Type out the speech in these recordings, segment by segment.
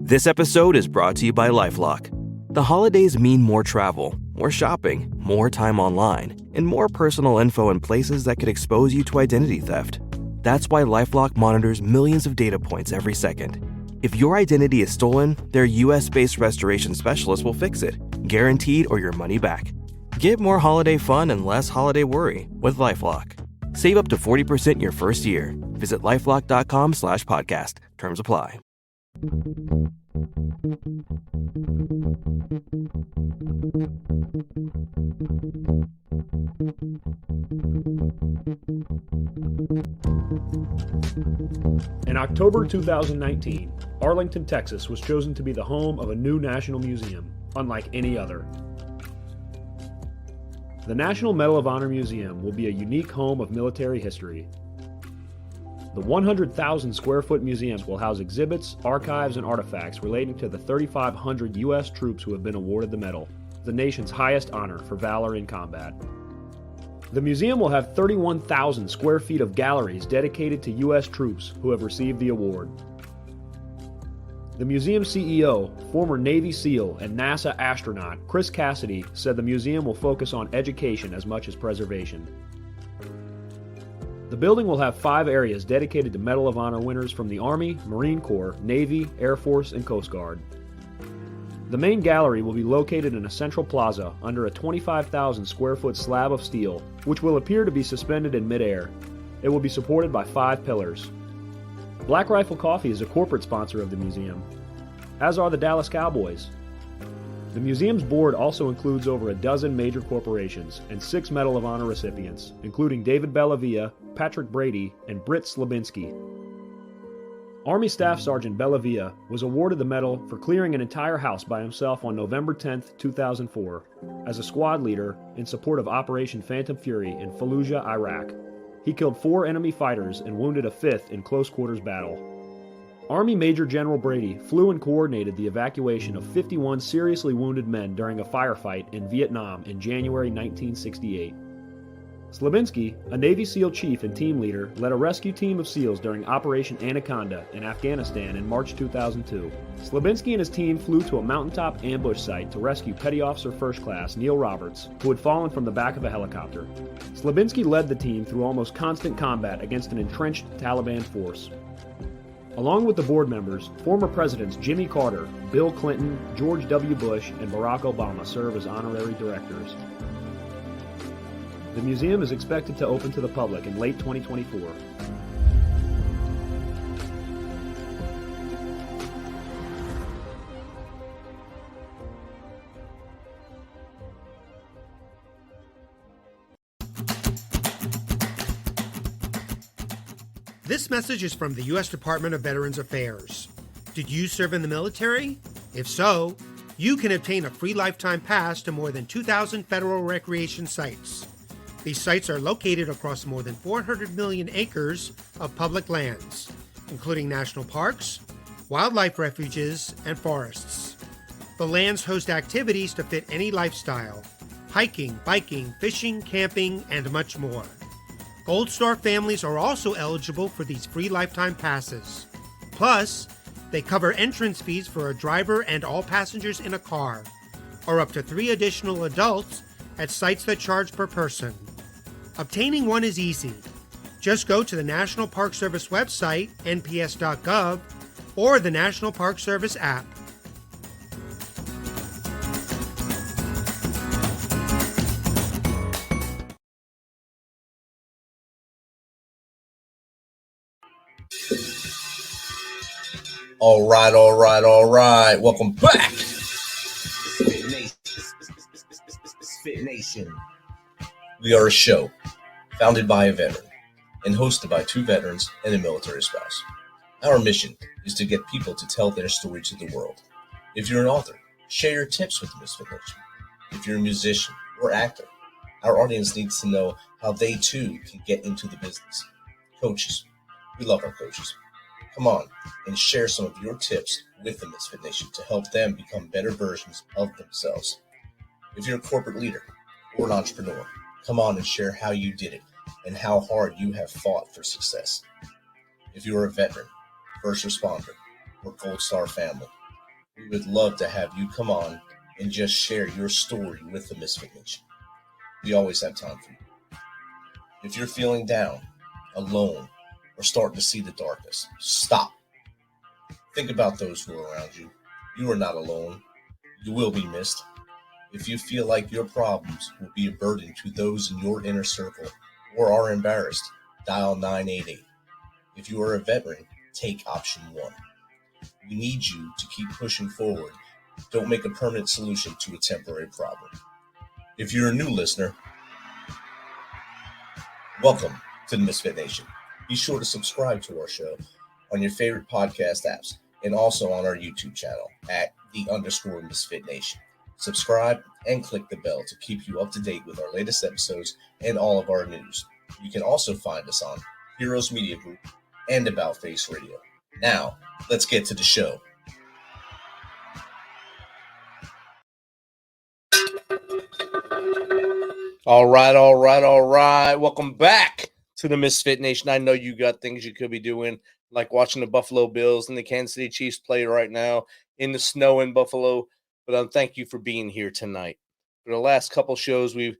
This episode is brought to you by LifeLock. The holidays mean more travel, more shopping, more time online, and more personal info in places that could expose you to identity theft. That's why LifeLock monitors millions of data points every second. If your identity is stolen, their US-based restoration specialist will fix it, guaranteed or your money back. Get more holiday fun and less holiday worry with LifeLock. Save up to 40% your first year. Visit LifeLock.com/podcast. Terms apply. In October 2019, Arlington, Texas was chosen to be the home of a new national museum, unlike any other. The National Medal of Honor Museum will be a unique home of military history. The 100,000 square foot museums will house exhibits, archives, and artifacts relating to the 3,500 U.S. troops who have been awarded the medal, the nation's highest honor for valor in combat. The museum will have 31,000 square feet of galleries dedicated to U.S. troops who have received the award. The museum's CEO, former Navy SEAL and NASA astronaut Chris Cassidy, said the museum will focus on education as much as preservation. The building will have 5 areas dedicated to Medal of Honor winners from the Army, Marine Corps, Navy, Air Force, and Coast Guard. The main gallery will be located in a central plaza under a 25,000 square foot slab of steel, which will appear to be suspended in midair. It will be supported by 5 pillars. Black Rifle Coffee is a corporate sponsor of the museum, as are the Dallas Cowboys. The museum's board also includes over a dozen major corporations and 6 Medal of Honor recipients, including David Bellavia, Patrick Brady, and Britt Slabinski. Army Staff Sergeant Bellavia was awarded the medal for clearing an entire house by himself on November 10, 2004, as a squad leader in support of Operation Phantom Fury in Fallujah, Iraq. He killed 4 enemy fighters and wounded a 5th in close quarters battle. Army Major General Brady flew and coordinated the evacuation of 51 seriously wounded men during a firefight in Vietnam in January 1968. Slabinski, a Navy SEAL chief and team leader, led a rescue team of SEALs during Operation Anaconda in Afghanistan in March 2002. Slabinski and his team flew to a mountaintop ambush site to rescue Petty Officer First Class Neil Roberts, who had fallen from the back of a helicopter. Slabinski led the team through almost constant combat against an entrenched Taliban force. Along with the board members, former presidents Jimmy Carter, Bill Clinton, George W. Bush, and Barack Obama serve as honorary directors. The museum is expected to open to the public in late 2024. This message is from the U.S. Department of Veterans Affairs. Did you serve in the military? If so, you can obtain a free lifetime pass to more than 2,000 federal recreation sites. These sites are located across more than 400 million acres of public lands, including national parks, wildlife refuges, and forests. The lands host activities to fit any lifestyle: hiking, biking, fishing, camping, and much more. Gold Star families are also eligible for these free lifetime passes. Plus, they cover entrance fees for a driver and all passengers in a car, or up to 3 additional adults at sites that charge per person. Obtaining one is easy. Just go to the National Park Service website, nps.gov, or the National Park Service app. All right. Welcome back. MisFitNation. We are a show founded by a veteran and hosted by 2 veterans and a military spouse. Our mission is to get people to tell their story to the world. If you're an author, share your tips with MisFitNation. If you're a musician or actor, our audience needs to know how they too can get into the business. Coaches, we love our coaches. Come on and share some of your tips with the Misfit Nation to help them become better versions of themselves. If you're a corporate leader or an entrepreneur, come on and share how you did it and how hard you have fought for success. If you're a veteran, first responder, or Gold Star family, We would love to have you come on and just share your story with the Misfit Nation. We always have time for you. If you're feeling down, alone, or starting to see the darkness, stop. Think about those who are around you. You are not alone. You will be missed. If you feel like your problems will be a burden to those in your inner circle or are embarrassed, dial 988. If you are a veteran, take option 1. We need you to keep pushing forward. Don't make a permanent solution to a temporary problem. If you're a new listener, welcome to the Misfit Nation. Be sure to subscribe to our show on your favorite podcast apps and also on our YouTube channel at _Misfit Nation. Subscribe and click the bell to keep you up to date with our latest episodes and all of our news. You can also find us on Heroes Media Group and About Face Radio. Now, let's get to the show. All right. Welcome back to the Misfit Nation. I know you got things you could be doing, like watching the Buffalo Bills and the Kansas City Chiefs play right now in the snow in Buffalo. But thank you for being here tonight. For the last couple shows, we've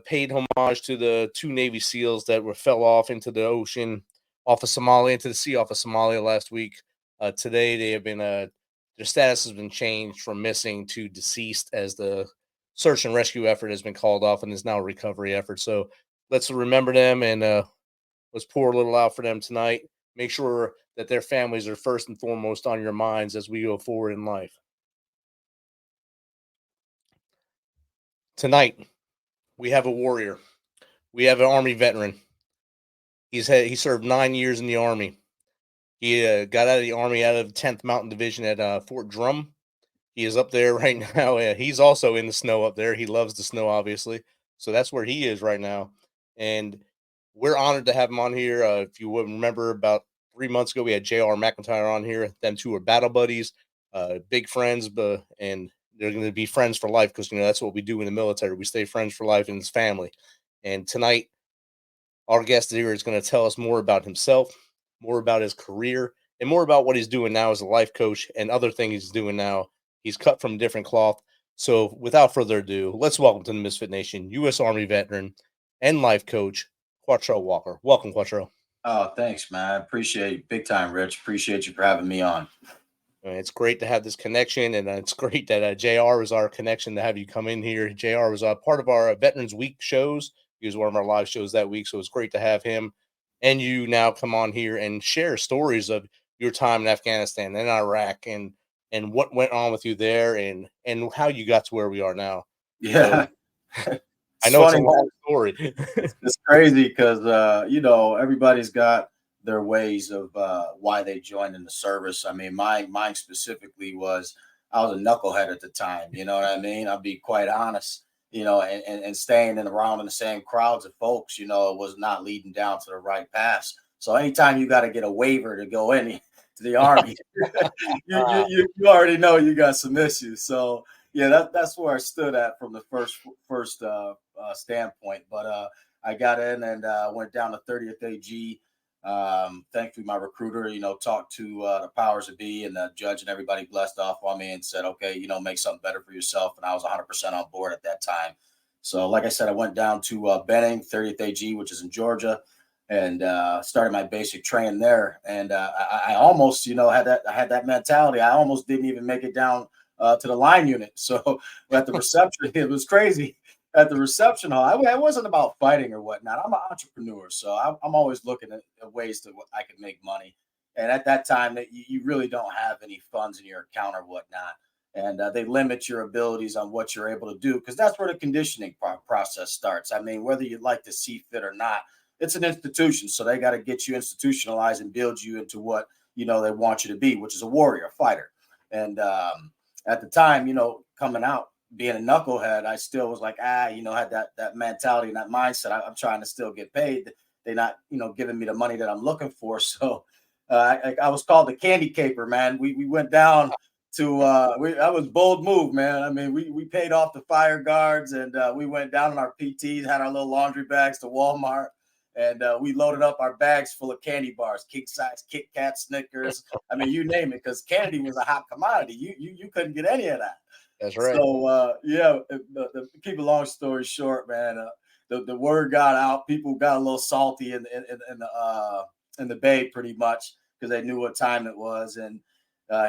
paid homage to the 2 Navy SEALs that fell off into the ocean off of Somalia, into the sea off of Somalia last week. Today, they have been their status has been changed from missing to deceased, as the search and rescue effort has been called off and is now a recovery effort. So let's remember them and let's pour a little out for them tonight. Make sure that their families are first and foremost on your minds as we go forward in life. Tonight, we have a warrior. We have an Army veteran. He served 9 years in the Army. He got out of the Army out of the 10th Mountain Division at Fort Drum. He is up there right now. He's also in the snow up there. He loves the snow, obviously. So that's where he is right now. And we're honored to have him on here. If you would remember, about 3 months ago, we had J.R. McIntyre on here. Them two are battle buddies, big friends, and they're going to be friends for life because, that's what we do in the military. We stay friends for life, and it's family. And tonight, our guest here is going to tell us more about himself, more about his career, and more about what he's doing now as a life coach and other things he's doing now. He's cut from different cloth. So without further ado, let's welcome to the Misfit Nation, U.S. Army veteran and life coach, Quatrell Walker. Welcome, Quatrell. Oh, thanks, man. I appreciate it. Big time, Rich. Appreciate you for having me on. It's great to have this connection, and it's great that JR was our connection to have you come in here. JR was part of our Veterans Week shows. He was one of our live shows that week, so it's great to have him and you now come on here and share stories of your time in Afghanistan and Iraq and what went on with you there and how you got to where we are now. Yeah. So, I know it's a long story. It's crazy because, everybody's got their ways of why they joined in the service. I mean, mine specifically was I was a knucklehead at the time. You know what I mean? I'll be quite honest, and staying around in the same crowds of folks, was not leading down to the right path. So anytime you got to get a waiver to go in to the Army, you already know you got some issues. So yeah, that's where I stood at from the first standpoint. But I got in and went down to 30th AG. Thankfully, my recruiter, talked to the powers that be and the judge and everybody blessed off on me and said, okay, make something better for yourself. And I was 100% on board at that time. So like I said, I went down to Benning, 30th AG, which is in Georgia, and started my basic training there. And I almost, had that mentality. I almost didn't even make it down to the line unit. So at the reception, it was crazy. At the reception hall, it wasn't about fighting or whatnot. I'm an entrepreneur, so I'm always looking at ways to I can make money. And at that time, you really don't have any funds in your account or whatnot. And they limit your abilities on what you're able to do because that's where the conditioning process starts. I mean, whether you'd like to see fit or not, it's an institution. So they got to get you institutionalized and build you into what, they want you to be, which is a warrior, a fighter. And at the time, coming out, being a knucklehead, I still was like, had that mentality and that mindset. I'm trying to still get paid. They're not, giving me the money that I'm looking for. So I was called the candy caper, man. We went down to, that was bold move, man. I mean, we paid off the fire guards and we went down on our PTs, had our little laundry bags to Walmart And we loaded up our bags full of candy bars, king size Kit Kat, Snickers. I mean, you name it, because candy was a hot commodity. You couldn't get any of that. That's right. So keep a long story short, man. The word got out. People got a little salty in the Bay, pretty much, because they knew what time it was. And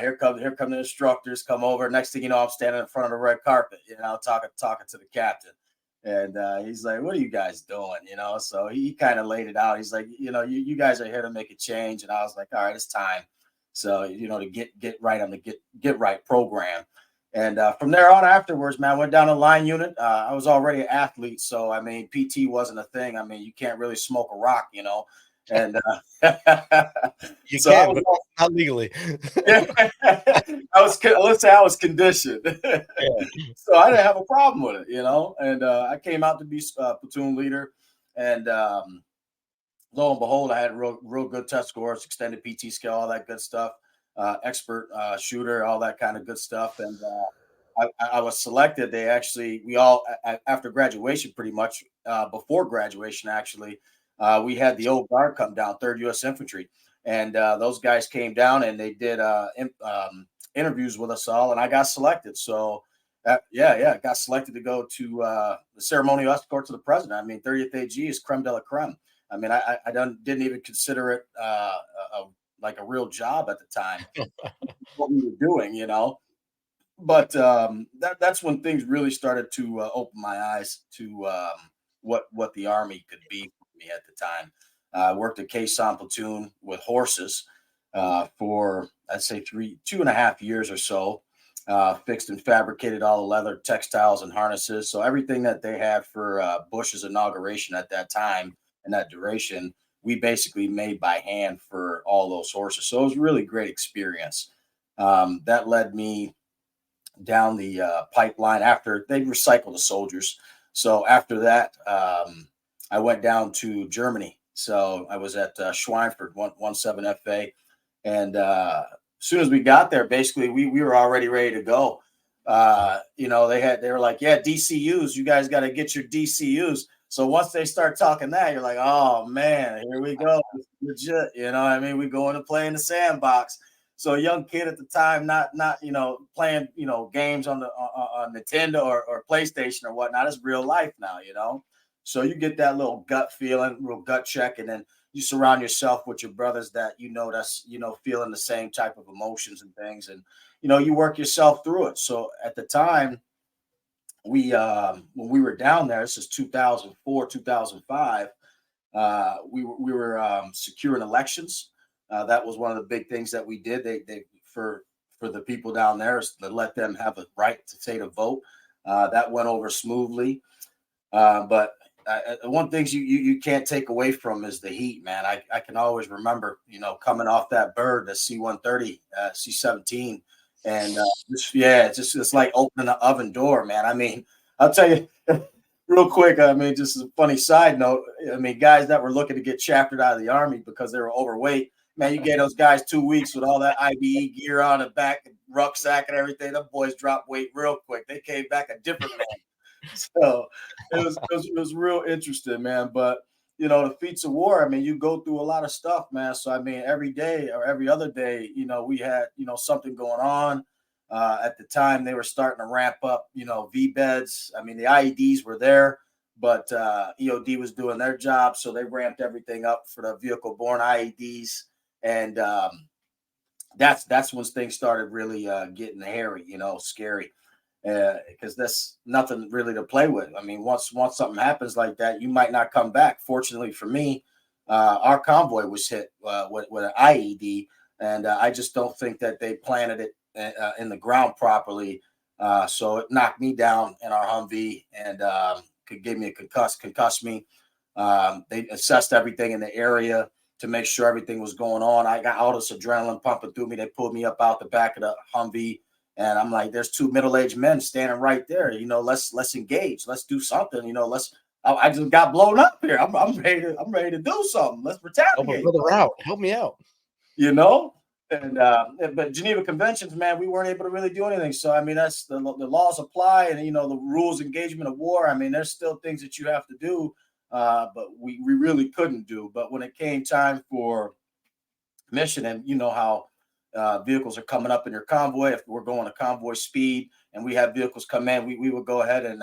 here come the instructors come over. Next thing you know, I'm standing in front of the red carpet, talking to the captain. And he's like, "What are you guys doing?" So he kind of laid it out. He's like, you guys are here to make a change. And I was like, all right, it's time. So, to get right on the get right program. And from there on afterwards, man, I went down to line unit. I was already an athlete. So, I mean, PT wasn't a thing. I mean, you can't really smoke a rock, And you so can, but not legally. I was conditioned, so I didn't have a problem with it, And I came out to be platoon leader, and lo and behold, I had real good test scores, extended PT scale, all that good stuff, expert shooter, all that kind of good stuff, and I was selected. We all after graduation, pretty much before graduation, actually. We had the old guard come down, 3rd U.S. Infantry, and those guys came down and they did interviews with us all, and I got selected. So, got selected to go to the ceremonial escort to the president. I mean, 30th AG is creme de la creme. I mean, I didn't even consider it like a real job at the time, what we were doing, But that's when things really started to open my eyes to what the Army could be. At the time, I worked at Quezon platoon with horses for I'd say 2.5 years or so. Fixed and fabricated all the leather, textiles, and harnesses. So everything that they had for Bush's inauguration at that time and that duration, we basically made by hand for all those horses. So it was a really great experience. That led me down the pipeline after they recycled the soldiers. So after that, I went down to Germany. So I was at Schweinfurt, 17 FA. And as soon as we got there, basically, we were already ready to go. They were like, yeah, DCUs, you guys got to get your DCUs. So once they start talking that, you're like, oh, man, here we go. It's legit. We going to play in the sandbox. So a young kid at the time, not playing, games on Nintendo or PlayStation or whatnot. It's real life now, So you get that little gut feeling, real gut check, and then you surround yourself with your brothers that that's feeling the same type of emotions and things, and you work yourself through it. So at the time, we when we were down there, this is 2004, 2005, we were securing elections. That was one of the big things that we did. They for the people down there is to let them have a right to say to vote. That went over smoothly, but one thing you can't take away from is the heat, man. I can always remember, coming off that bird, the C-130, C-17, and it's like opening an oven door, man. I mean, I'll tell you real quick. I mean, just a funny side note. I mean, guys that were looking to get chaptered out of the Army because they were overweight, man, you gave those guys 2 weeks with all that IBE gear on the back, rucksack and everything. The boys dropped weight real quick. They came back a different man. So it was real interesting, man. But the feats of war, I mean, you go through a lot of stuff, man. So I mean, every day or every other day, we had something going on. At the time, they were starting to ramp up, V beds. I mean, the IEDs were there, but EOD was doing their job, so they ramped everything up for the vehicle-borne IEDs, and that's when things started really getting hairy, scary. Because that's nothing really to play with. I mean, once something happens like that, you might not come back. Fortunately for me, our convoy was hit with an IED, and I just don't think that they planted it in the ground properly. So it knocked me down in our Humvee and could give me a concuss me. They assessed everything in the area to make sure everything was going on. I got all this adrenaline pumping through me. They pulled me up out the back of the Humvee. And I'm like, there's 2 middle-aged men standing right there. Let's engage. Let's do something. I just got blown up here. I'm ready to do something. Let's retaliate. Help a brother out. Help me out. And but Geneva Conventions, man, we weren't able to really do anything. So I mean, that's the laws apply, and the rules engagement of war. I mean, there's still things that you have to do but we really couldn't do. But when it came time for mission, and you know how vehicles are coming up in your convoy, if we're going to convoy speed and we have vehicles come in, we would go ahead and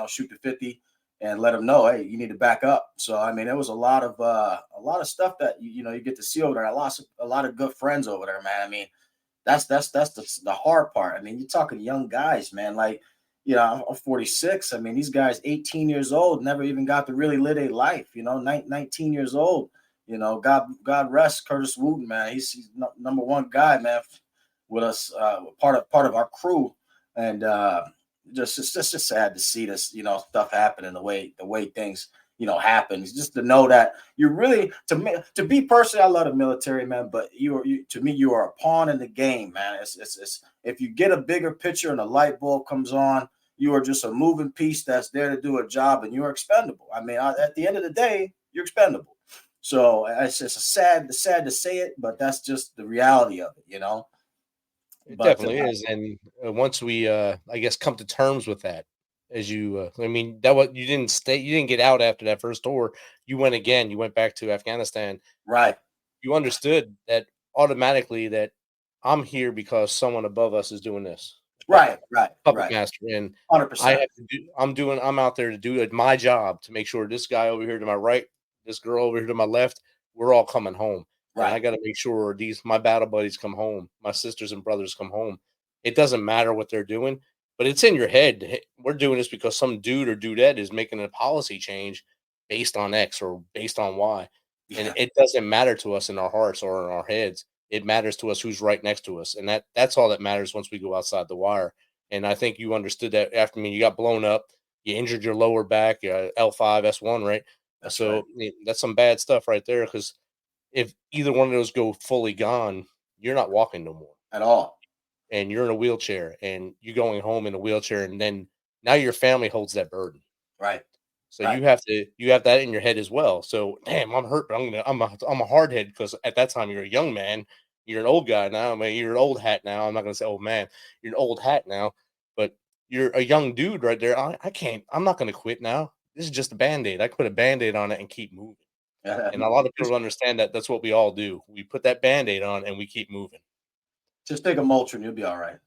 shoot the 50 and let them know, hey, you need to back up. So I mean, it was a lot of stuff that you get to see over there. I lost a lot of good friends over there, man. I mean, that's the hard part. I mean, you're talking young guys, man. Like, I'm 46. I mean, these guys 18 years old, never even got to really live a life. 19 years old. God rest Curtis Wooten, man. He's number one guy, man, with us, part of our crew, and it's just sad to see this, stuff happening the way things, happen. It's just to know that you're really, to be personally, I love the military, man, but to me, you are a pawn in the game, man. It's if you get a bigger picture and a light bulb comes on, you are just a moving piece that's there to do a job, and you're expendable. I mean, at the end of the day, you're expendable. So it's just sad to say it, but that's just the reality of it, It definitely is. And once we, I guess, come to terms with that, as you, I mean, you didn't get out after that first tour. You went again. You went back to Afghanistan. Right. You understood that automatically that I'm here because someone above us is doing this. Right. Puppet master, and 100%. I'm out there to do my job to make sure this guy over here to my right, this girl over here to my left, we're all coming home. Right. And I got to make sure my battle buddies come home, my sisters and brothers come home. It doesn't matter what they're doing, but it's in your head. We're doing this because some dude or dudette is making a policy change based on X or based on Y. Yeah. And it doesn't matter to us in our hearts or in our heads. It matters to us who's right next to us. And that's all that matters once we go outside the wire. And I think you understood that after you got blown up, you injured your lower back, L5, S1, right? That's some bad stuff right there, because if either one of those go fully gone, you're not walking no more. At all. And you're in a wheelchair, and you're going home in a wheelchair, and then now your family holds that burden. Right. So you have that in your head as well. So damn, I'm hurt, but I'm a hard head, because at that time you're a young man, you're an old guy now. I mean, you're an old hat now. I'm not gonna say old man, you're an old hat now, but you're a young dude right there. I'm not gonna quit now. This is just a Band-Aid. I can put a Band-Aid on it and keep moving. And a lot of people understand that that's what we all do. We put that Band-Aid on and we keep moving. Just take a Motrin, you'll be all right.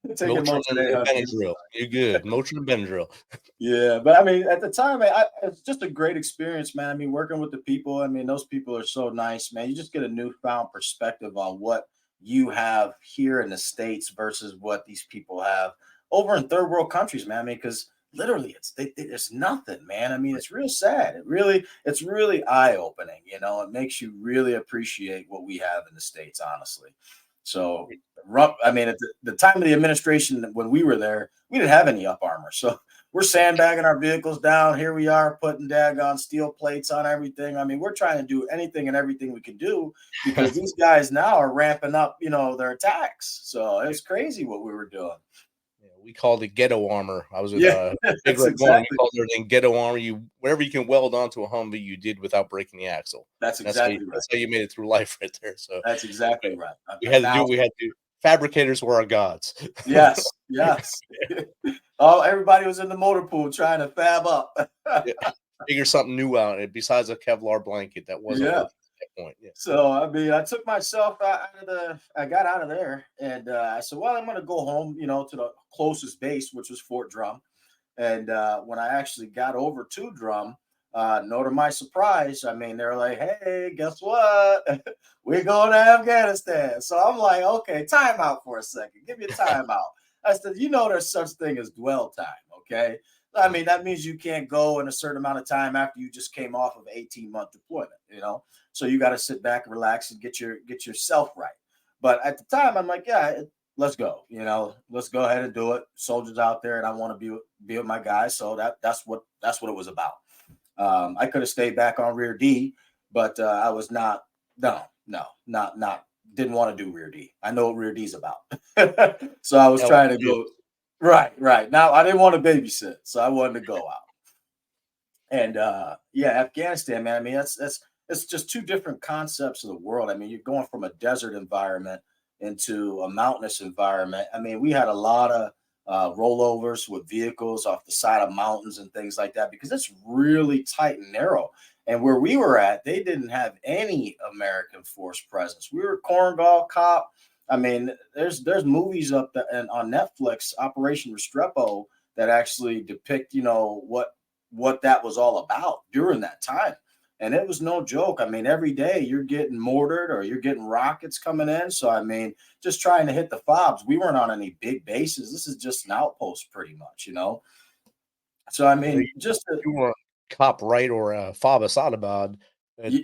Motrin and Benadryl. You're good. Motrin and Benadryl. Yeah, but I mean, at the time, it's just a great experience, man. I mean, working with the people, I mean, those people are so nice, man. You just get a newfound perspective on what you have here in the States versus what these people have over in third world countries, man. I mean, because literally it's nothing, man. I mean, it's real sad. It's really eye-opening, it makes you really appreciate what we have in the States, honestly. So I mean, at the time of the administration, when we were there, we didn't have any up armor. So we're sandbagging our vehicles down. Here we are putting daggone steel plates on everything. I mean, we're trying to do anything and everything we can do, because these guys now are ramping up, their attacks. So it's crazy what we were doing. We called it ghetto armor. I was with Big Red One. We called everything ghetto armor. Whatever you can weld onto a Humvee, you did without breaking the axle. That's exactly right. That's how you made it through life right there. So that's exactly right. We had to. Fabricators were our gods. Yes. Oh, everybody was in the motor pool trying to fab up. Figure something new out besides a Kevlar blanket that wasn't working. That point. Yeah. So I mean, I took myself I got out of there, and I said, well, I'm going to go home, to the closest base, which was Fort Drum. And when I actually got over to Drum, no to my surprise, I mean, they're like, hey, guess what? We're going to Afghanistan. So I'm like, okay, time out for a second. Give me a time out. I said, there's such thing as dwell time, okay? I mean, that means you can't go in a certain amount of time after you just came off of 18-month deployment, So you got to sit back and relax and get yourself right. But at the time, I'm like, yeah, let's go. Let's go ahead and do it. Soldiers out there, and I want to be with my guys. So that's what it was about. I could have stayed back on Rear D, but I was not. Didn't want to do Rear D. I know what Rear D is about. So I was trying to go. Right. Now I didn't want to babysit, so I wanted to go out. And Afghanistan, man. I mean, it's just two different concepts of the world. I mean, you're going from a desert environment into a mountainous environment. I mean, we had a lot rollovers with vehicles off the side of mountains and things like that, because it's really tight and narrow. And where we were at, they didn't have any American force presence. We were Cornwall Cop. I mean, there's movies up there and on Netflix, Operation Restrepo, that actually depict, what that was all about during that time. And it was no joke. I mean, every day you're getting mortared or you're getting rockets coming in. So, I mean, just trying to hit the FOBs. We weren't on any big bases. This is just an outpost pretty much, So, I mean, you were Cop Right or FOB Asadabad.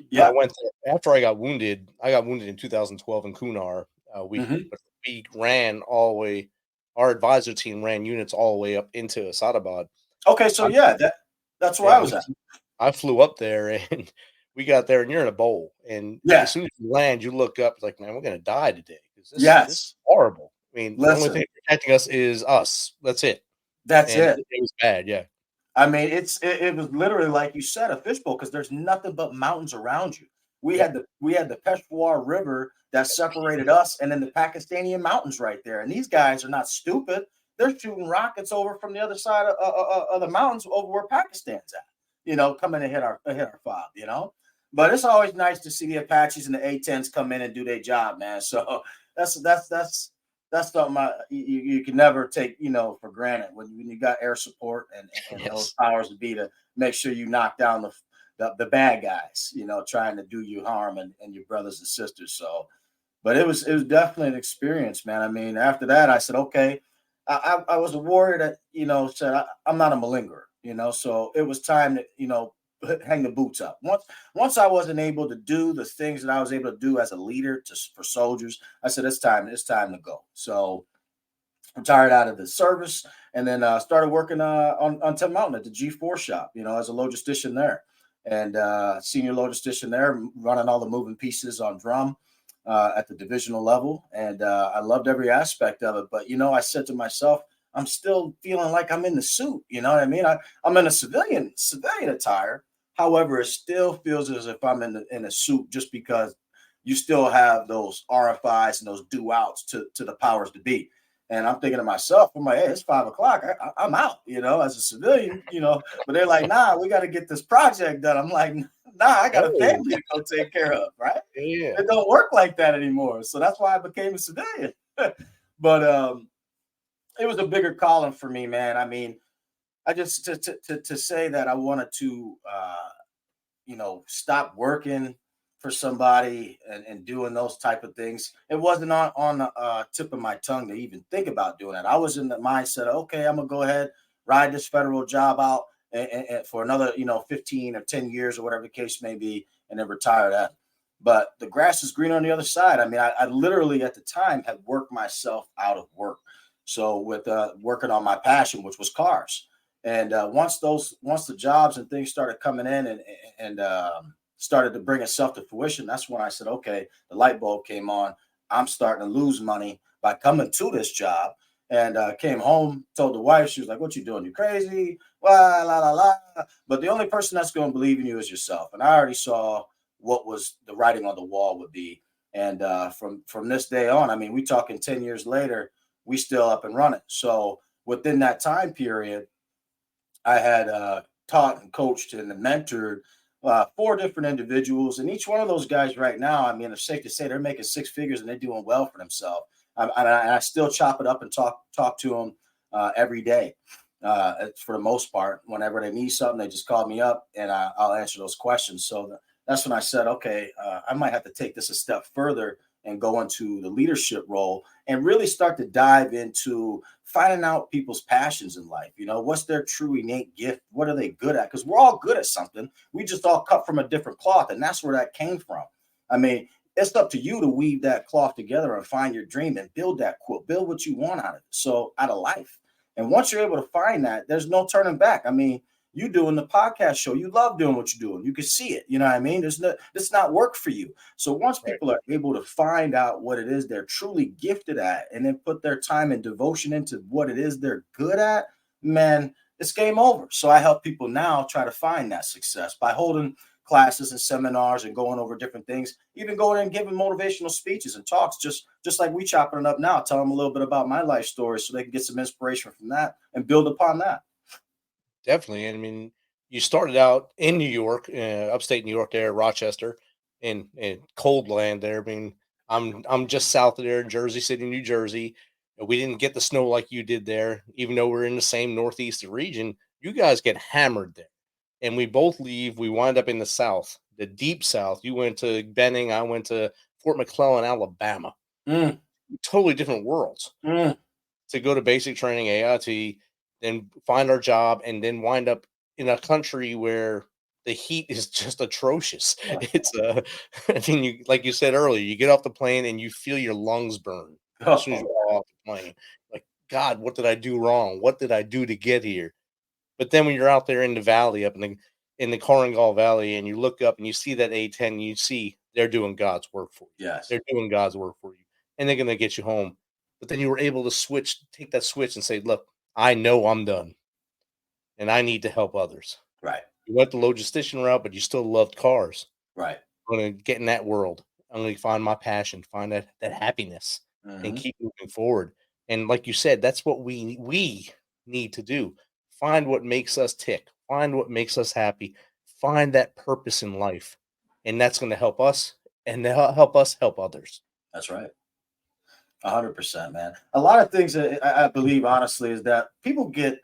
Yeah. I went there after I got wounded. I got wounded in 2012 in Kunar. We ran all the way. Our advisor team ran units all the way up into Asadabad. Okay, so that's where I was at. I flew up there and we got there, and you're in a bowl. And as soon as you land, you look up like, man, we're going to die today. This is horrible. I mean, the only thing protecting us is us. That's it. That's it. It was bad, yeah. I mean, it was literally like you said, a fishbowl, because there's nothing but mountains around you. We had the Peshawar River that separated us, and then the Pakistani mountains right there. And these guys are not stupid. They're shooting rockets over from the other side of the mountains over where Pakistan's at, coming to hit our FOB, But it's always nice to see the Apaches and the A-10s come in and do their job, man. So that's something you can never take, for granted when you got air support and those powers to be to make sure you knock down the bad guys, trying to do you harm and your brothers and sisters. So, but it was definitely an experience, man. I mean, after that, I said, okay, I was a warrior that, said I'm not a malingerer, so it was time to, hang the boots up. Once I wasn't able to do the things that I was able to do as a leader for soldiers, I said, it's time to go. So retired out of the service and then started working on Tim Mountain at the G4 shop, as a logistician there, and senior logistician there, running all the moving pieces on drum at the divisional level. And I loved every aspect of it. But, I said to myself, I'm still feeling like I'm in the suit. You know what I mean? I'm in a civilian attire. However, it still feels as if I'm in a suit, just because you still have those RFIs and those due outs to the powers to be. And I'm thinking to myself, I'm like, hey, it's 5 o'clock. I'm out, as a civilian, but they're like, nah, we got to get this project done. I'm like, nah, I got a family to go take care of, right? Yeah. It don't work like that anymore. So that's why I became a civilian. But it was a bigger calling for me, man. I mean, I just to say that I wanted to, stop working for somebody and doing those type of things. It wasn't on the tip of my tongue to even think about doing that. I was in the mindset of, okay, I'm gonna go ahead, ride this federal job out and for another, 15 or 10 years or whatever the case may be, and then retire that. But the grass is greener on the other side. I mean, I literally at the time had worked myself out of work. So with working on my passion, which was cars. And once the jobs and things started coming in and started to bring itself to fruition, that's when I said, okay, the light bulb came on. I'm starting to lose money by coming to this job. And came home, told the wife, she was like, what you doing? You crazy? La, la, la, la. But the only person that's going to believe in you is yourself. And I already saw what was the writing on the wall would be. And from this day on, I mean, we talking 10 years later, we still up and running. So within that time period, I had taught and coached and mentored 4 different individuals. And each one of those guys right now, I mean, it's safe to say they're making 6 figures and they're doing well for themselves. I still chop it up and talk to them every day. For the most part, whenever they need something, they just call me up and I'll answer those questions. So that's when I said, okay, I might have to take this a step further and go into the leadership role and really start to dive into finding out people's passions in life. What's their true innate gift? What are they good at? Because we're all good at something. We just all cut from a different cloth. And that's where that came from. I mean, it's up to you to weave that cloth together and find your dream and build that quilt, build what you want out of it. So out of life. And once you're able to find that, there's no turning back. I mean, you doing the podcast show, you love doing what you're doing. You can see it. You know what I mean? It's not work for you. So once people are able to find out what it is they're truly gifted at and then put their time and devotion into what it is they're good at, man, it's game over. So I help people now try to find that success by holding classes and seminars and going over different things, even going and giving motivational speeches and talks, just like we chopping it up now, tell them a little bit about my life story so they can get some inspiration from that and build upon that. Definitely. I mean, you started out in New York, upstate New York, there, Rochester, in cold land there. I mean, I'm just south of there in Jersey City, New Jersey. We didn't get the snow like you did there, even though we're in the same northeastern region. You guys get hammered there, and we both leave. We wind up in the South, the deep South. You went to Benning, I went to Fort McClellan, Alabama. Totally different worlds. To go to basic training, AIT, then find our job, and then wind up in a country where the heat is just atrocious. It's I mean, you, like you said earlier, you get off the plane and you feel your lungs burn as soon as you get off the plane. Like, God, what did I do wrong? What did I do to get here? But then when you're out there in the valley, up in the Korengal Valley, and you look up and you see that A-10, you see they're doing God's work for you. Yes, they're doing God's work for you, and they're going to get you home. But then you were able to take that switch and say, look, I know I'm done, and I need to help others. Right. You went the logistician route, but you still loved cars. Right. I'm going to get in that world. I'm going to find my passion, find that happiness, and keep moving forward. And like you said, that's what we need to do. Find what makes us tick. Find what makes us happy. Find that purpose in life. And that's going to help us, and help us help others. That's right. 100%, man. A lot of things that I believe, honestly, is that people get,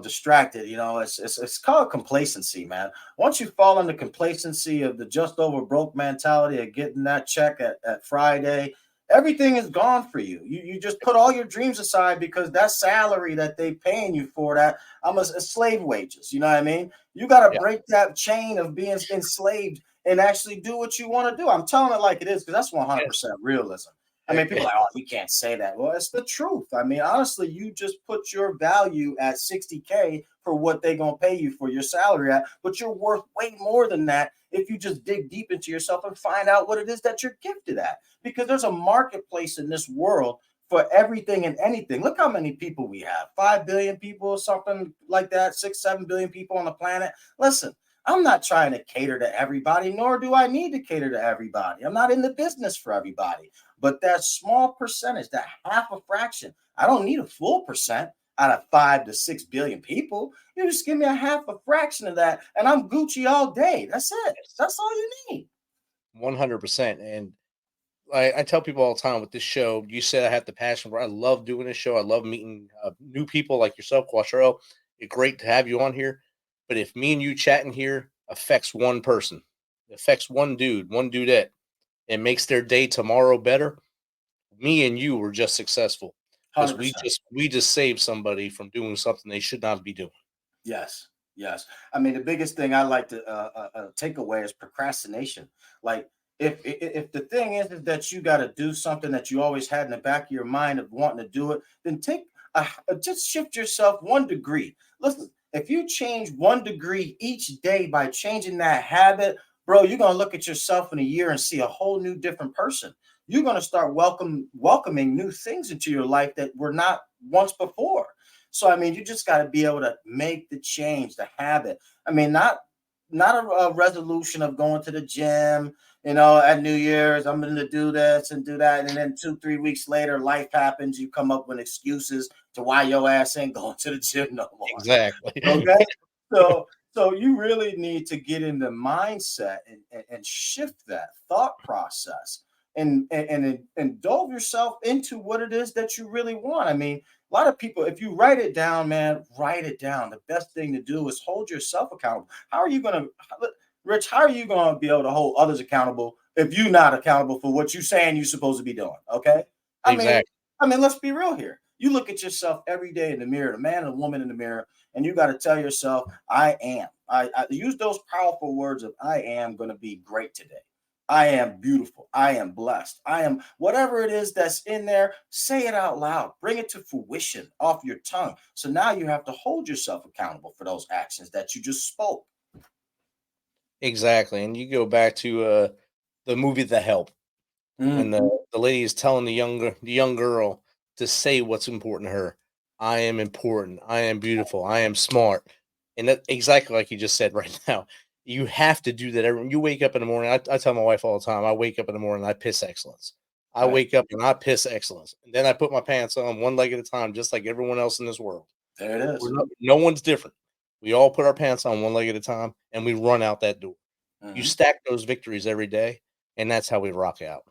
distracted. It's called complacency, man. Once you fall into complacency of the just over broke mentality of getting that check at Friday, everything is gone for you. You just put all your dreams aside because that salary that they paying you for, that it's slave wages. You know what I mean? You got to break that chain of being enslaved and actually do what you want to do. I'm telling it like it is, because that's 100% realism. I mean, people are like, oh, you can't say that. Well, it's the truth. I mean, honestly, you just put your value at $60K for what they're going to pay you for your salary at, but you're worth way more than that if you just dig deep into yourself and find out what it is that you're gifted at. Because there's a marketplace in this world for everything and anything. Look how many people we have, 5 billion people, something like that, 6-7 billion people on the planet. Listen, I'm not trying to cater to everybody, nor do I need to cater to everybody. I'm not in the business for everybody. But that small percentage, that half a fraction, I don't need a full percent out of 5 to 6 billion people. You just give me a half a fraction of that, and I'm Gucci all day. That's it. That's all you need. 100%. And I tell people all the time with this show, you said I have the passion for it. I love doing this show. I love meeting new people like yourself, Quatrell. It's great to have you on here. But if me and you chatting here affects one person, affects one dude, one dudette, and makes their day tomorrow better, me and you were just successful. Because we just saved somebody from doing something they should not be doing. Yes. I mean, the biggest thing I like to take away is procrastination. Like, if the thing is that you got to do something that you always had in the back of your mind of wanting to do it, then just shift yourself 1 degree. Listen, if you change 1 degree each day by changing that habit, bro, you're going to look at yourself in a year and see a whole new different person. You're going to start welcoming new things into your life that were not once before. So, I mean, you just got to be able to make the change, the habit. I mean, not a resolution of going to the gym, at New Year's, I'm going to do this and do that. And then 2-3 weeks later, life happens. You come up with excuses to why your ass ain't going to the gym no more. Exactly. Okay. So you really need to get in the mindset and shift that thought process and dove yourself into what it is that you really want. I mean, a lot of people, if you write it down, man, write it down. The best thing to do is hold yourself accountable. Rich, how are you going to be able to hold others accountable if you're not accountable for what you're saying you're supposed to be doing? Okay. I mean, let's be real here. You look at yourself every day in the mirror, the man and the woman in the mirror, and you got to tell yourself, I am. I use those powerful words of I am going to be great today. I am beautiful. I am blessed. I am whatever it is that's in there. Say it out loud. Bring it to fruition off your tongue. So now you have to hold yourself accountable for those actions that you just spoke. Exactly. And you go back to the movie The Help. And the lady is telling the young girl to say what's important to her. I am important. I am beautiful. I am smart. And that exactly like you just said right now. You have to do that. You wake up in the morning. I tell my wife all the time, I wake up in the morning and I piss excellence. I wake up and I piss excellence. And then I put my pants on one leg at a time, just like everyone else in this world. There it is. No one's different. We all put our pants on one leg at a time and we run out that door. You stack those victories every day, and that's how we rock out.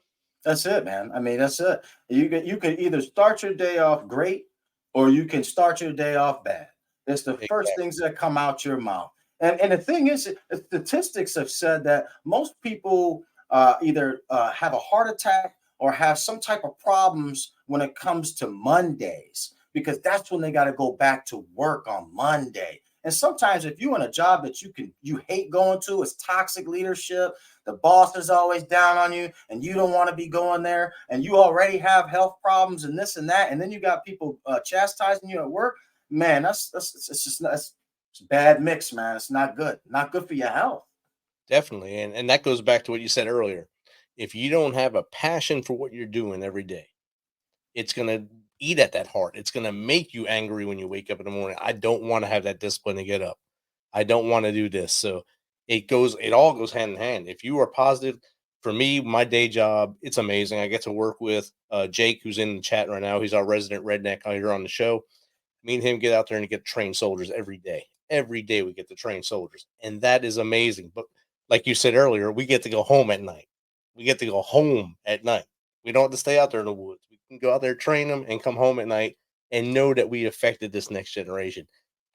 That's it, man. I mean, that's it. You can either start your day off great or you can start your day off bad. It's the first things that come out your mouth. And the thing is, statistics have said that most people either have a heart attack or have some type of problems when it comes to Mondays, because that's when they got to go back to work on Monday. And sometimes if you're in a job that you hate going to, it's toxic leadership, the boss is always down on you and you don't want to be going there, and you already have health problems and this and that, and then you got people chastising you at work, man, that's a bad mix, man. It's not good for your health. Definitely. And that goes back to what you said earlier. If you don't have a passion for what you're doing every day, it's going to eat at that heart. It's going to make you angry when you wake up in the morning. I don't want to have that discipline to get up. I don't want to do this. So it all goes hand in hand. If you are positive, for me, my day job, it's amazing. I get to work with Jake, who's in the chat right now. He's our resident redneck out here on the show. Me and him get out there and get trained soldiers every day. Every day we get to train soldiers, and that is amazing. But like you said earlier, we get to go home at night. We get to go home at night. We don't have to stay out there in the woods. We can go out there, train them, and come home at night and know that we affected this next generation.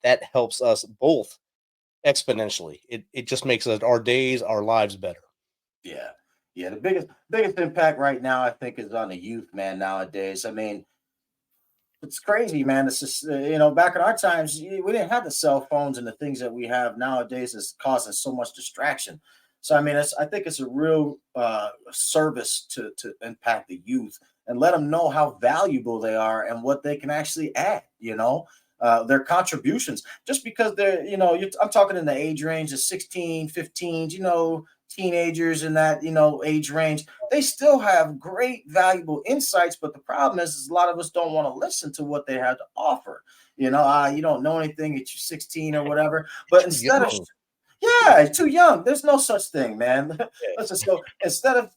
That helps us both exponentially. It just makes our days, our lives better. Yeah. The biggest impact right now, I think, is on the youth, man, nowadays. I mean, it's crazy, man. It's just, back in our times, we didn't have the cell phones and the things that we have nowadays is causing so much distraction. So, I mean, I think it's a real service to impact the youth and let them know how valuable they are and what they can actually add, their contributions. Just because they're, I'm talking in the age range of 16, 15, teenagers in that, age range, they still have great, valuable insights. But the problem is a lot of us don't want to listen to what they have to offer. You don't know anything at 16 or whatever. But instead of too young. There's no such thing, man. Let's just go. Instead of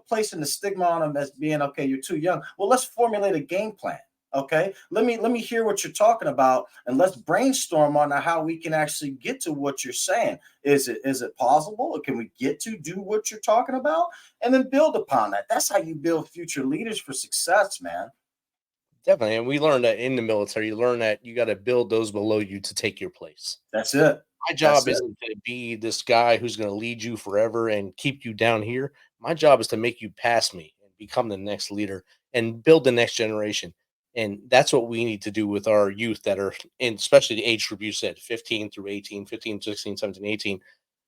placing the stigma on them as being, okay, you're too young. Well, let's formulate a game plan. Okay, let me hear what you're talking about, and let's brainstorm on how we can actually get to what you're saying. Is it possible? Can we get to do what you're talking about, and then build upon that? That's how you build future leaders for success, man. Definitely, and we learned that in the military. You learn that you got to build those below you to take your place. That's it. My job isn't to be this guy who's going to lead you forever and keep you down here. My job is to make you pass me and become the next leader and build the next generation. And that's what we need to do with our youth that are in, especially the age group you said, 15 through 18, 15, 16, 17, 18.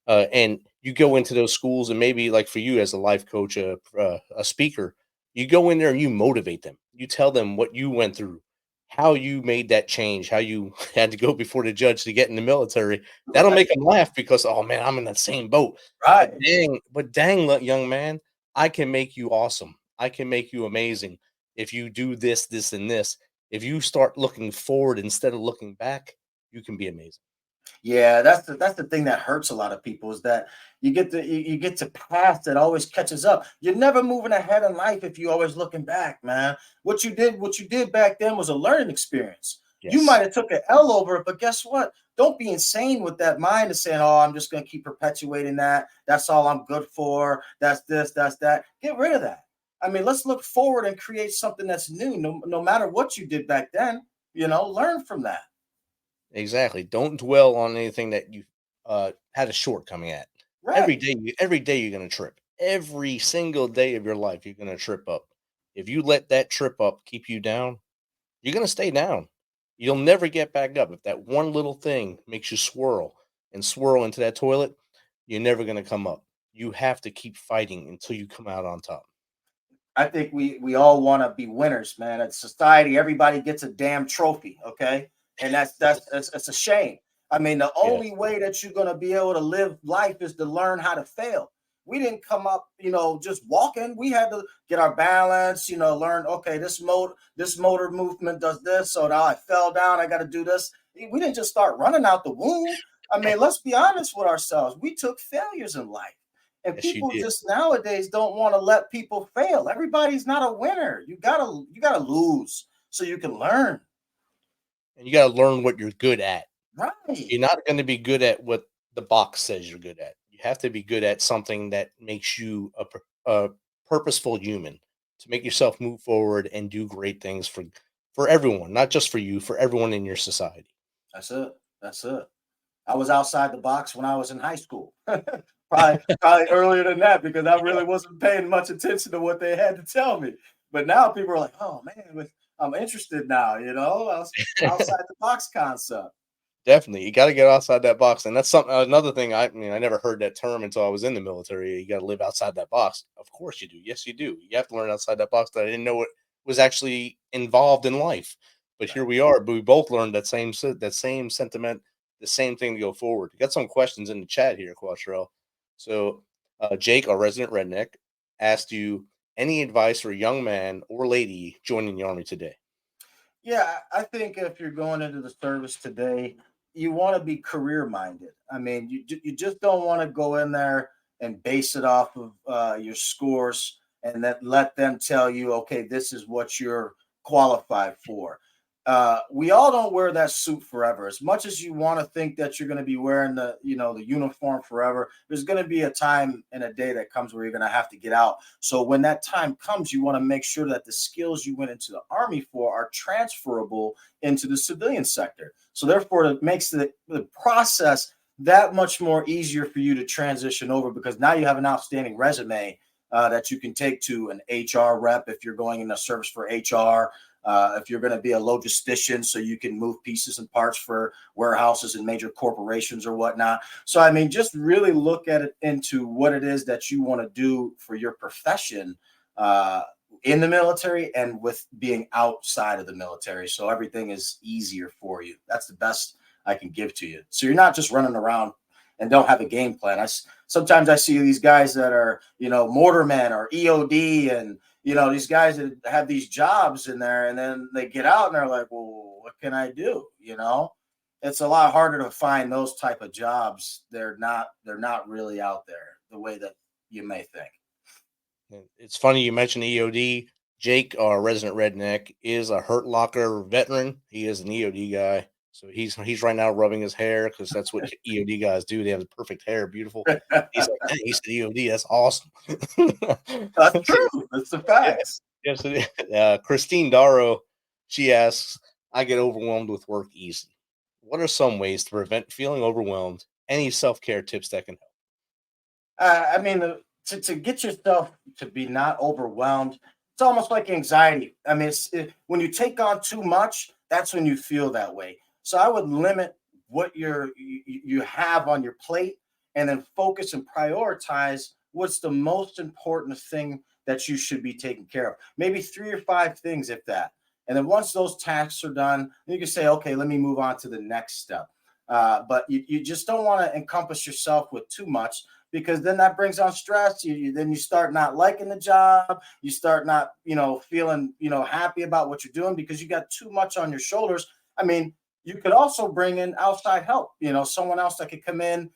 And you go into those schools, and maybe like for you as a life coach, a speaker, you go in there and you motivate them. You tell them what you went through, how you made that change, how you had to go before the judge to get in the military. That'll make them laugh because, oh man, I'm in that same boat. Right. But dang, young man, I can make you awesome. I can make you amazing. If you do this, this, and this, if you start looking forward instead of looking back, you can be amazing. Yeah, that's the thing that hurts a lot of people is that you get to past that always catches up. You're never moving ahead in life if you're always looking back, man. What you did back then was a learning experience. Yes. You might have took an L over it, but guess what? Don't be insane with that mind of saying, oh, I'm just going to keep perpetuating that. That's all I'm good for. That's this, that's that. Get rid of that. I mean, let's look forward and create something that's new. No matter what you did back then, learn from that. Exactly. Don't dwell on anything that you had a shortcoming at. Right. Every day you're going to trip. Every single day of your life, you're going to trip up. If you let that trip up keep you down, you're going to stay down. You'll never get back up. If that one little thing makes you swirl into that toilet, you're never going to come up. You have to keep fighting until you come out on top. I think we all want to be winners, man. At society, everybody gets a damn trophy, okay? And that's a shame. I mean, the only way that you're going to be able to live life is to learn how to fail. We didn't come up, just walking. We had to get our balance, learn, okay, this motor movement does this. So now I fell down. I got to do this. We didn't just start running out the womb. I mean, let's be honest with ourselves. We took failures in life. And Yes, you people did. just nowadays don't want to let people fail. Everybody's not a winner. You gotta lose so you can learn. And you got to learn what you're good at. Right. You're not going to be good at what the box says you're good at. You have to be good at something that makes you a purposeful human, to make yourself move forward and do great things for everyone, not just for you, for everyone in your society. That's it. That's it. I was outside the box when I was in high school. probably earlier than that, because I really wasn't paying much attention to what they had to tell me. But now people are like, oh man, I'm interested now, outside the box concept. Definitely. You got to get outside that box. And that's another thing. I mean, I never heard that term until I was in the military. You got to live outside that box. Of course you do. Yes, you do. You have to learn outside that box that I didn't know what was actually involved in life. But here we are. But we both learned that same sentiment, the same thing to go forward. We got some questions in the chat here, Quatrell. So Jake, our resident redneck, asked you any advice for a young man or lady joining the Army today? Yeah, I think if you're going into the service today, you want to be career minded. I mean, you just don't want to go in there and base it off of your scores and then let them tell you, okay, this is what you're qualified for. We all don't wear that suit forever. As much as you want to think that you're going to be wearing the uniform forever, there's going to be a time and a day that comes where you're going to have to get out. So when that time comes, you want to make sure that the skills you went into the Army for are transferable into the civilian sector. So therefore, it makes the process that much more easier for you to transition over, because now you have an outstanding resume that you can take to an HR rep if you're going in a service for HR. If you're going to be a logistician, so you can move pieces and parts for warehouses and major corporations or whatnot. So, I mean, just really look at it into what it is that you want to do for your profession in the military and with being outside of the military. So everything is easier for you. That's the best I can give to you. So you're not just running around and don't have a game plan. Sometimes I see these guys that are, mortarmen or EOD, and these guys that have these jobs in there, and then they get out and they're like, well, what can I do? It's a lot harder to find those type of jobs. They're not really out there the way that you may think. It's funny you mentioned EOD. Jake, our resident redneck, is a Hurt Locker veteran. He is an EOD guy. So he's right now rubbing his hair, because that's what EOD guys do. They have the perfect hair, beautiful. He's like, hey, he said EOD, that's awesome. That's true. That's the facts. Yes, it is. Christine Darrow, she asks, I get overwhelmed with work easily. What are some ways to prevent feeling overwhelmed? Any self-care tips that can help? I mean, to get yourself to be not overwhelmed, it's almost like anxiety. I mean, when you take on too much, that's when you feel that way. So I would limit what you have on your plate, and then focus and prioritize what's the most important thing that you should be taking care of. Maybe 3 or 5 things, if that. And then once those tasks are done, you can say, okay, let me move on to the next step. But you just don't want to encompass yourself with too much, because then that brings on stress. Then you start not liking the job. You start not, feeling, happy about what you're doing, because you got too much on your shoulders. I mean, you could also bring in outside help, someone else that could come in,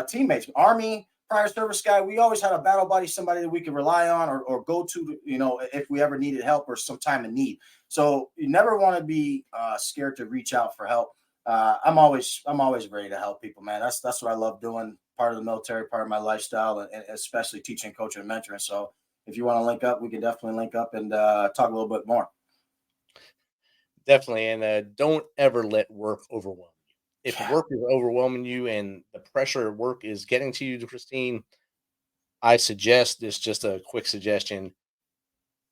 teammates. Army, prior service guy, we always had a battle buddy, somebody that we could rely on or go to, if we ever needed help or some time in need. So you never want to be scared to reach out for help. I'm always ready to help people, man. That's what I love doing. Part of the military, part of my lifestyle, and especially teaching, coaching, and mentoring. So if you want to link up, we can definitely link up and talk a little bit more. Definitely. And don't ever let work overwhelm you. If work is overwhelming you and the pressure of work is getting to you, Christine, I suggest this, just a quick suggestion.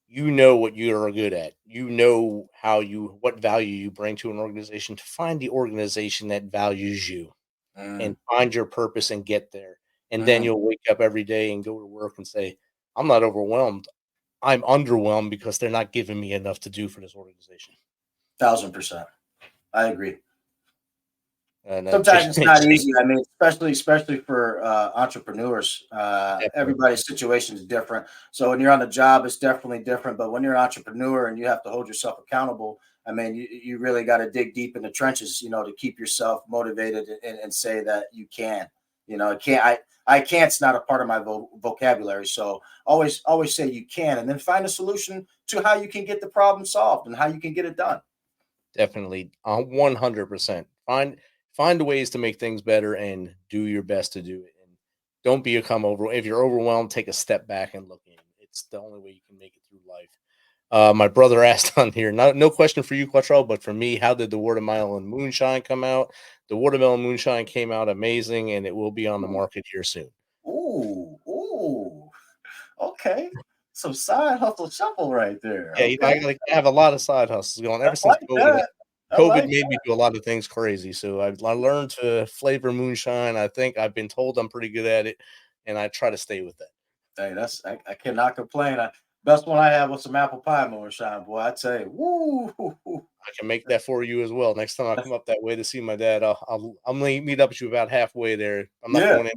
You know what you are good at. You know what value you bring to an organization, to find the organization that values you and find your purpose and get there. And then you'll wake up every day and go to work and say, I'm not overwhelmed. I'm underwhelmed because they're not giving me enough to do for this organization. 1,000%. I agree. And sometimes it's not easy. I mean, especially for entrepreneurs. Everybody's situation is different. So when you're on the job, it's definitely different. But when you're an entrepreneur and you have to hold yourself accountable, I mean, you really got to dig deep in the trenches, to keep yourself motivated and say that you can. I can't's not a part of my vocabulary. So always say you can, and then find a solution to how you can get the problem solved and how you can get it done. Definitely, 100%. Find ways to make things better and do your best to do it. And don't become if you're overwhelmed, take a step back and look in. It's the only way you can make it through life. My brother asked on here, no question for you, Quatrell, but for me, how did the watermelon moonshine come out? The watermelon moonshine came out amazing, and it will be on the market here soon. Ooh, okay. Some side hustle shuffle right there. Yeah, Okay. I have a lot of side hustles going ever since COVID. COVID made me do a lot of things crazy. So I learned to flavor moonshine. I think I've been told I'm pretty good at it, and I try to stay with that. Hey, I cannot complain. Best one I had was some apple pie moonshine, boy. I tell you, woo. I can make that for you as well. Next time I come up that way to see my dad, I'll meet up with you about halfway there. I'm not going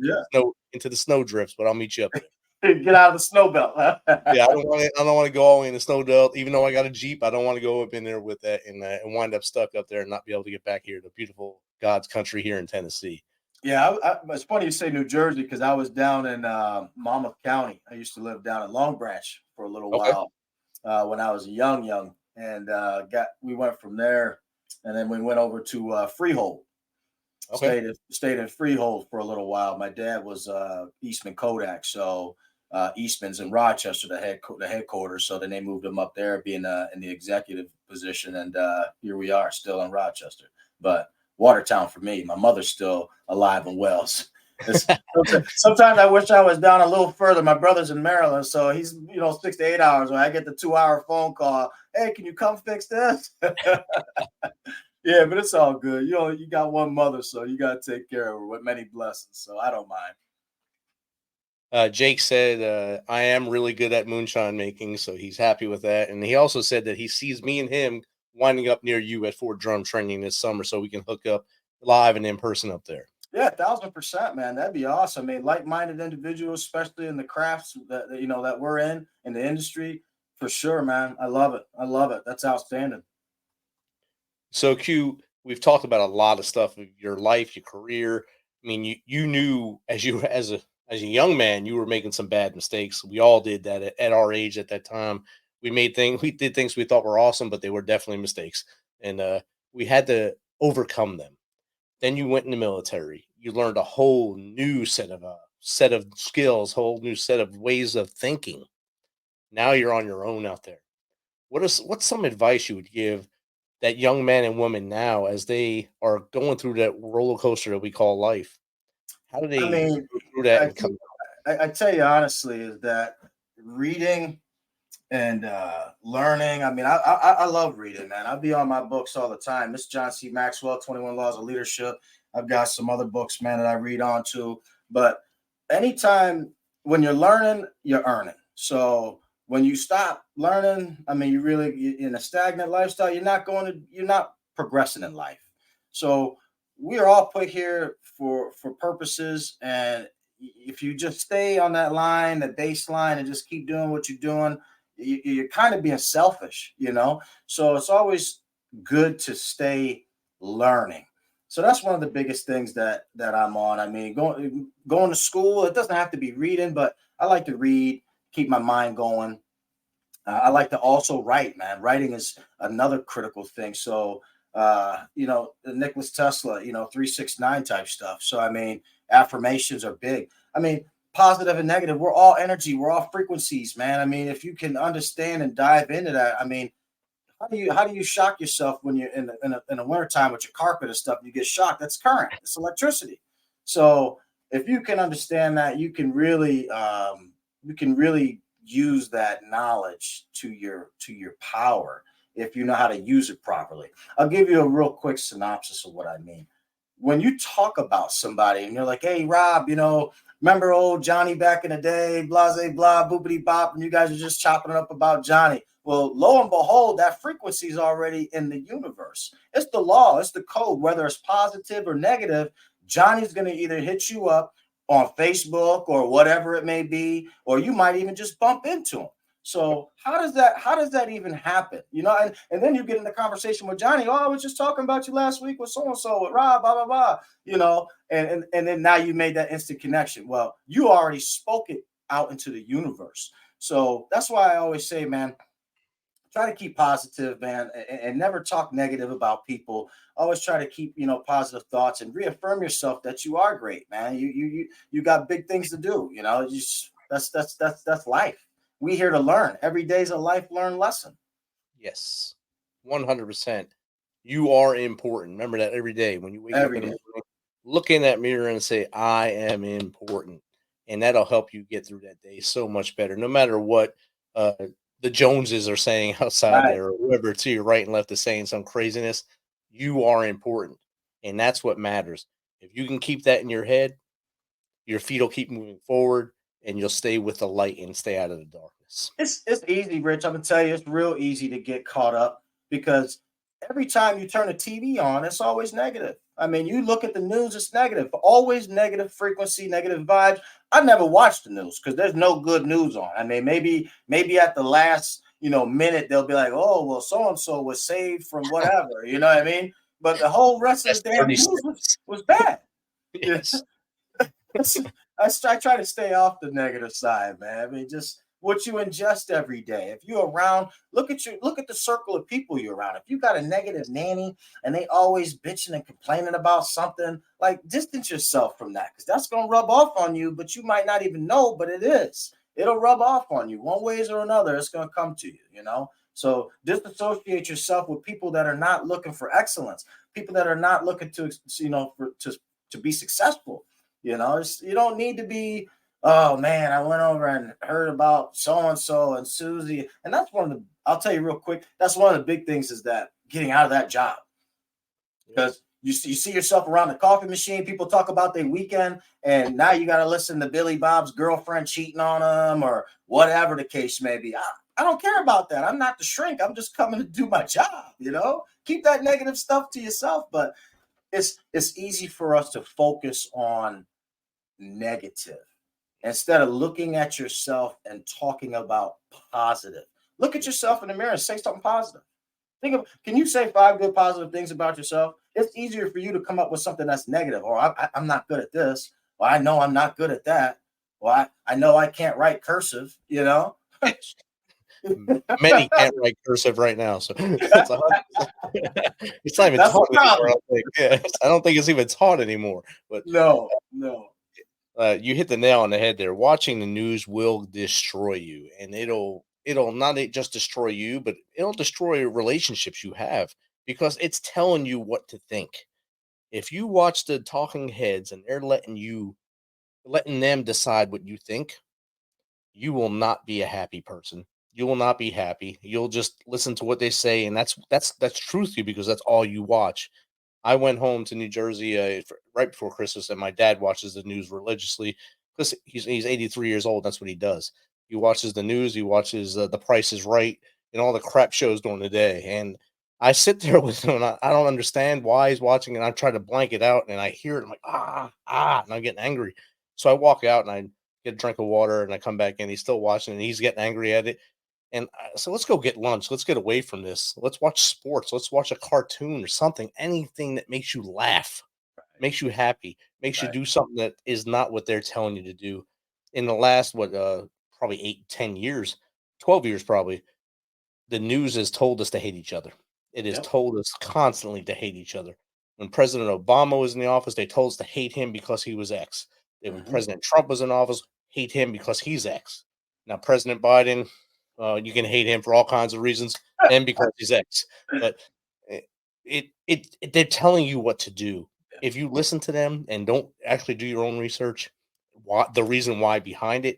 into the snow drifts, but I'll meet you up there. Get out of the snow belt. Huh? Yeah, I don't want to go all the way in the snow belt. Even though I got a Jeep, I don't want to go up in there with that and wind up stuck up there and not be able to get back here to beautiful God's country here in Tennessee. Yeah, it's funny you say New Jersey because I was down in Monmouth County. I used to live down in Long Branch for a little while when I was young, and we went from there, and then we went over to Freehold. Okay. Stayed in Freehold for a little while. My dad was Eastman Kodak, so Eastman's in Rochester, the headquarters. So then they moved him up there, being in the executive position, and here we are, still in Rochester. But Watertown for me. My mother's still alive and well. Sometimes I wish I was down a little further. My brother's in Maryland, so he's 6 to 8 hours. When I get the 2-hour phone call, hey, can you come fix this? Yeah, but it's all good. You got one mother, so you got to take care of her with many blessings. So I don't mind. Jake said, I am really good at moonshine making, so he's happy with that. And he also said that he sees me and him winding up near you at Fort Drum training this summer so we can hook up live and in person up there. Yeah, 1,000%, man. That'd be awesome. I mean, like-minded individuals, especially in the crafts that we're in the industry, for sure, man. I love it. That's outstanding. So Q, we've talked about a lot of stuff of your life, your career. I mean, you knew as a young man, you were making some bad mistakes. We all did that at our age at that time. We did things we thought were awesome, but they were definitely mistakes. And we had to overcome them. Then you went in the military. You learned a whole new set of skills, whole new set of ways of thinking. Now you're on your own out there. What's some advice you would give that young man and woman now as they are going through that roller coaster that we call life? How do they go through that? I tell you honestly is that reading and learning. I mean, I love reading, man. I'll be on my books all the time. Miss John C. Maxwell, 21 Laws of Leadership. I've got some other books, man, that I read on too. But anytime when you're learning, you're earning. So when you stop learning, I mean, you're in a stagnant lifestyle. You're not progressing in life. So we are all put here for purposes. And if you just stay on that line, the baseline, and just keep doing what you're doing, you're kind of being selfish, So it's always good to stay learning. So that's one of the biggest things that I'm on. I mean, going to school, it doesn't have to be reading, but I like to read, keep my mind going. I like to also write, man. Writing is another critical thing. So, Nicholas Tesla, 369 type stuff. So, I mean, affirmations are big. I mean, positive and negative, we're all energy. We're all frequencies, man. I mean, if you can understand and dive into that, I mean, how do you shock yourself when you're in the wintertime with your carpet and stuff? You get shocked. That's current. It's electricity. So if you can understand that, you can really use that knowledge to your power if you know how to use it properly. I'll give you a real quick synopsis of what I mean. When you talk about somebody and you're like, hey, Rob, remember old Johnny back in the day, blah, blah, blah, boopity bop, and you guys are just chopping it up about Johnny. Well, lo and behold, that frequency is already in the universe. It's the law, it's the code, whether it's positive or negative. Johnny's going to either hit you up on Facebook or whatever it may be, or you might even just bump into him. So how does that even happen? You know, and then you get in the conversation with Johnny. Oh, I was just talking about you last week with so-and-so, with Rob, blah, blah, blah, you know, and then now you made that instant connection. Well, you already spoke it out into the universe. So that's why I always say, man, try to keep positive, man, and never talk negative about people. Always try to keep, you know, positive thoughts and reaffirm yourself that you are great, man. You got big things to do. You know, that's life. We here to learn. Every day is a life learned lesson. Yes, 100%. You are important. Remember that every day when you wake up in the morning, look in that mirror and say, "I am important," and that'll help you get through that day so much better. No matter what the Joneses are saying outside there, or whoever to your right and left is saying some craziness, you are important, and that's what matters. If you can keep that in your head, your feet will keep moving forward, and you'll stay with the light and stay out of the darkness. It's easy, Rich. I'm gonna tell you, it's real easy to get caught up because every time you turn the TV on, it's always negative. I mean, you look at the news, it's negative, always negative frequency, negative vibes. I never watched the news because there's no good news on. I mean, maybe at the last, you know, minute they'll be like, oh, well, so and so was saved from whatever, you know what I mean? But the whole rest of the damn news was bad. Yes. I try to stay off the negative side, man. I mean, just what you ingest every day. If you're around, look at the circle of people you're around. If you got a negative nanny and they always bitching and complaining about something, like distance yourself from that because that's gonna rub off on you, but you might not even know, but it is. It'll rub off on you one ways or another. It's gonna come to you, you know. So disassociate yourself with people that are not looking for excellence, people that are not looking to, you know, to be successful. You know, you don't need to be, oh man, I went over and heard about so-and-so and Susie. And that's I'll tell you real quick, that's one of the big things is that getting out of that job. Because you see yourself around the coffee machine, people talk about their weekend, and now you got to listen to Billy Bob's girlfriend cheating on him or whatever the case may be. I don't care about that. I'm not the shrink. I'm just coming to do my job, you know? Keep that negative stuff to yourself, but it's easy for us to focus on negative instead of looking at yourself and talking about positive. Look at yourself in the mirror and say something positive. Can you say 5 good positive things about yourself? It's easier for you to come up with something that's negative. Or I'm not good at this. Well, I know I'm not good at that. Well, I know I can't write cursive, you know? Many can't write cursive right now, so it's not even That's taught anymore. Yeah, I don't think it's even taught anymore. But no. You hit the nail on the head there. Watching the news will destroy you, and it'll not just destroy you, but it'll destroy relationships you have because it's telling you what to think. If you watch the talking heads and they're letting them decide what you think, you will not be a happy person. You will not be happy. You'll just listen to what they say, and that's truth to you because that's all you watch. I went home to New Jersey right before Christmas, and my dad watches the news religiously because he's 83 years old. That's what he does. He watches the news. He watches The Price is Right and all the crap shows during the day. And I sit there with him, and I don't understand why he's watching, and I try to blank it out, and I hear it. I'm like, and I'm getting angry. So I walk out, and I get a drink of water, and I come back in. He's still watching, and he's getting angry at it. And so let's go get lunch. Let's get away from this. Let's watch sports. Let's watch a cartoon or something. Anything that makes you laugh, makes you happy, makes you do something that is not what they're telling you to do. In the last, probably 8, 10 years, 12 years probably, the news has told us to hate each other. It has told us constantly to hate each other. When President Obama was in the office, they told us to hate him because he was X. When President Trump was in office, hate him because he's X. Now, President Biden, you can hate him for all kinds of reasons and because he's X. But they're telling you what to do. If you listen to them and don't actually do your own research, the reason why behind it,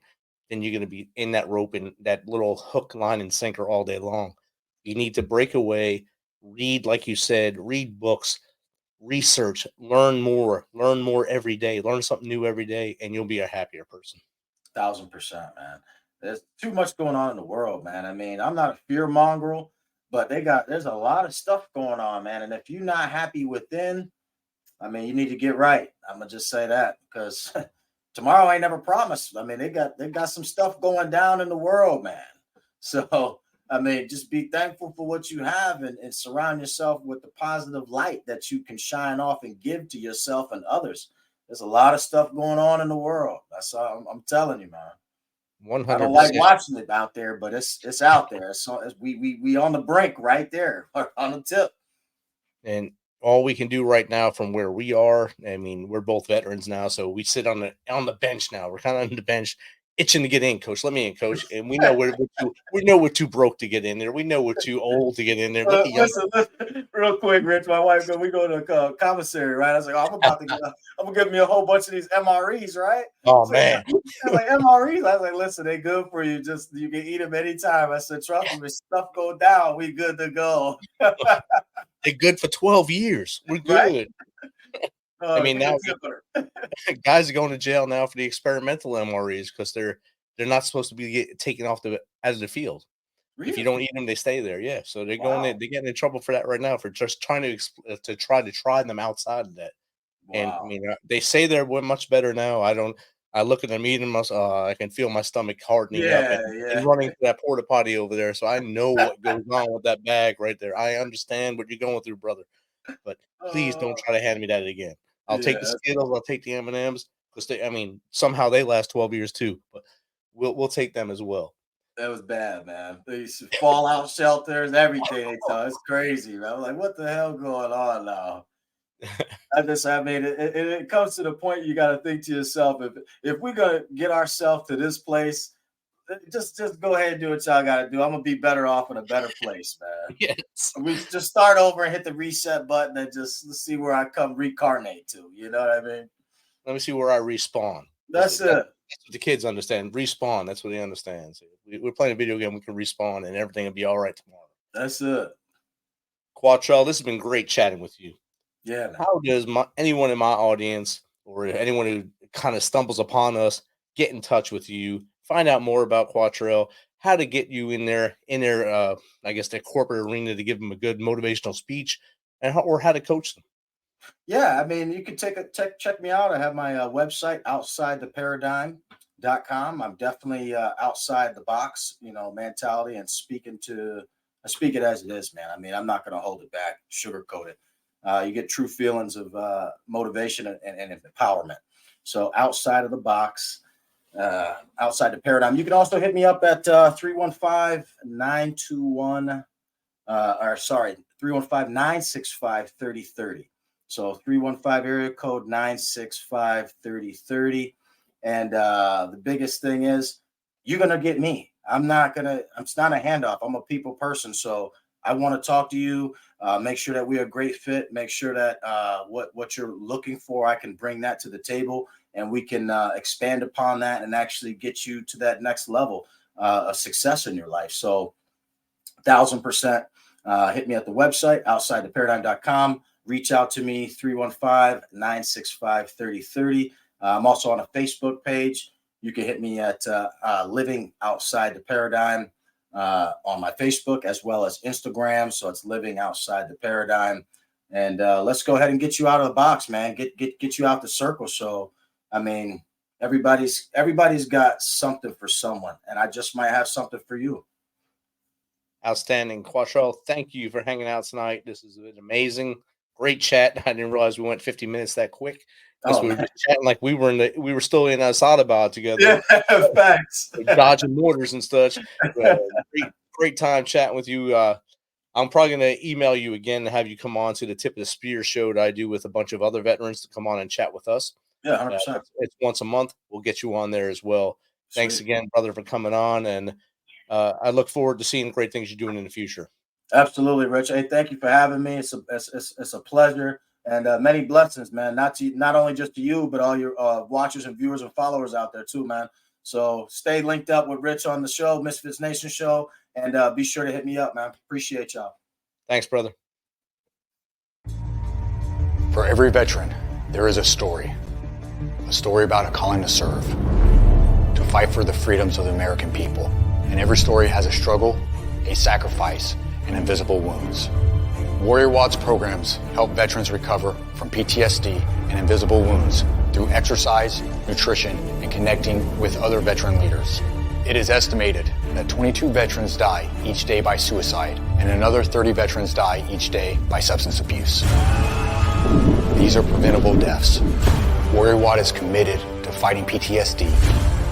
then you're going to be in that rope and that little hook, line, and sinker all day long. You need to break away, read, like you said, read books, research, learn more every day, learn something new every day, and you'll be a happier person. 1,000%, man. There's too much going on in the world, man. I mean, I'm not a fear mongrel, but there's a lot of stuff going on, man. And if you're not happy within, I mean, you need to get right. I'm gonna just say that, because tomorrow ain't never promised. I mean, they got some stuff going down in the world, man. So I mean, just be thankful for what you have, and surround yourself with the positive light that you can shine off and give to yourself and others. There's a lot of stuff going on in the world. That's all I'm telling you, man. 100%. I don't like watching it out there, but it's out there. So we on the brink right there, on the tip. And all we can do right now from where we are, I mean, we're both veterans now, so we sit on the bench now. We're kind of on the bench, itching to get in, coach. Let me in, coach. And we know we're too broke to get in there. We know we're too old to get in there. Listen, real quick, Rich. My wife, we go to commissary, right? I was like, I'm gonna give me a whole bunch of these MREs, right? Oh, so, man. I was like, MREs. I was like, listen, they good for you. Just you can eat them anytime. I said, trust me, if stuff go down, we good to go. They're good for 12 years. We're good. Right? I mean, now guys are going to jail now for the experimental MREs because they're not supposed to be taken off out of the field. Really? If you don't eat them, they stay there. Yeah, so they're they're getting in trouble for that right now, for just trying to try them outside of that. Wow. And I mean, they say they're much better now. I look at them eating them. I can feel my stomach hardening up and running to that porta potty over there. So I know what goes on with that bag right there. I understand what you're going through, brother. But please don't try to hand me that again. I'll take the Skittles. I'll take the M&Ms, because somehow they last 12 years too. But we'll take them as well. That was bad, man. These fallout shelters, everything. It's crazy, man. I'm like, what the hell going on now? It comes to the point you got to think to yourself, if we're gonna get ourselves to this place, just go ahead and do what y'all got to do. I'm gonna be better off in a better place, man. Yes. We just start over and hit the reset button and just let's see where I come reincarnate to. You know what I mean? Let me see where I respawn. That's it. That's what the kids understand. Respawn. That's what they understand. So we're playing a video game. We can respawn, and everything will be all right tomorrow. That's it. Quatrell, this has been great chatting with you. Yeah. Man. How does anyone in my audience or anyone who kind of stumbles upon us get in touch with you, find out more about Quatrell, how to get you in their I guess their corporate arena to give them a good motivational speech, or how to coach them? Yeah, I mean, you can check me out. I have my website, outsidetheparadigm.com. I'm definitely outside the box, mentality, and I speak it as it is, man. I mean, I'm not going to hold it back, sugarcoat it. You get true feelings of motivation and empowerment. So outside of the box, outside the paradigm. You can also hit me up at 315-965-3030. So 315 area code 965-3030. And the biggest thing is you're going to get me. It's not a handoff. I'm a people person. So I want to talk to you, make sure that we're a great fit, make sure that what you're looking for, I can bring that to the table, and we can expand upon that and actually get you to that next level of success in your life. So 1000%, hit me at the website, outsidetheparadigm.com. Reach out to me, 315-965-3030. I'm also on a Facebook page. You can hit me at Living Outside the Paradigm on my Facebook as well as Instagram. So it's Living Outside the Paradigm. And let's go ahead and get you out of the box, man. Get you out the circle. So, I mean, everybody's got something for someone, and I just might have something for you. Outstanding. Quatrell, thank you for hanging out tonight. This is an amazing, great chat. I didn't realize we went 50 minutes that quick. We were just chatting like we were still in Assadabad together. Yeah, thanks. Dodging mortars and such. Great time chatting with you. I'm probably going to email you again to have you come on to the Tip of the Spear show that I do with a bunch of other veterans to come on and chat with us. Yeah, 100%. It's once a month. We'll get you on there as well. Sweet. Thanks again, brother, for coming on. And I look forward to seeing great things you're doing in the future. Absolutely, Rich. Hey, thank you for having me. It's a pleasure, and many blessings, man. Not only just to you, but all your watchers and viewers and followers out there too, man. So stay linked up with Rich on the show, MisFitNation Show, and be sure to hit me up, man. Appreciate y'all. Thanks, brother. For every veteran, there is a story about a calling to serve. to fight for the freedoms of the American people. And every story has a struggle, a sacrifice, and invisible wounds. Warrior Watts programs help veterans recover from PTSD and invisible wounds through exercise, nutrition, and connecting with other veteran leaders. It is estimated that 22 veterans die each day by suicide, and another 30 veterans die each day by substance abuse. These are preventable deaths. Warrior Watt is committed to fighting PTSD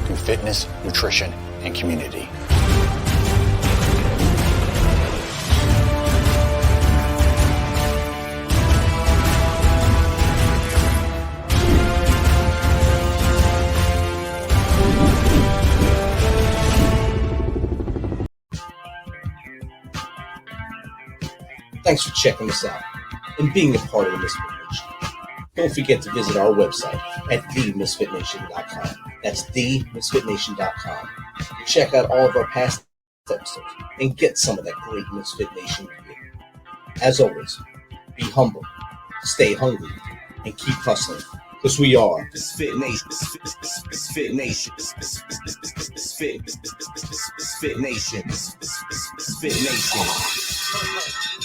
through fitness, nutrition, and community. Thanks for checking us out and being a part of the Misfit Nation. Don't forget to visit our website at themisfitnation.com. That's themisfitnation.com. Check out all of our past episodes and get some of that great Misfit Nation gear. As always, be humble, stay hungry, and keep hustling, because we are Misfit Nation. Misfit Nation. Misfit Nation. Misfit Nation.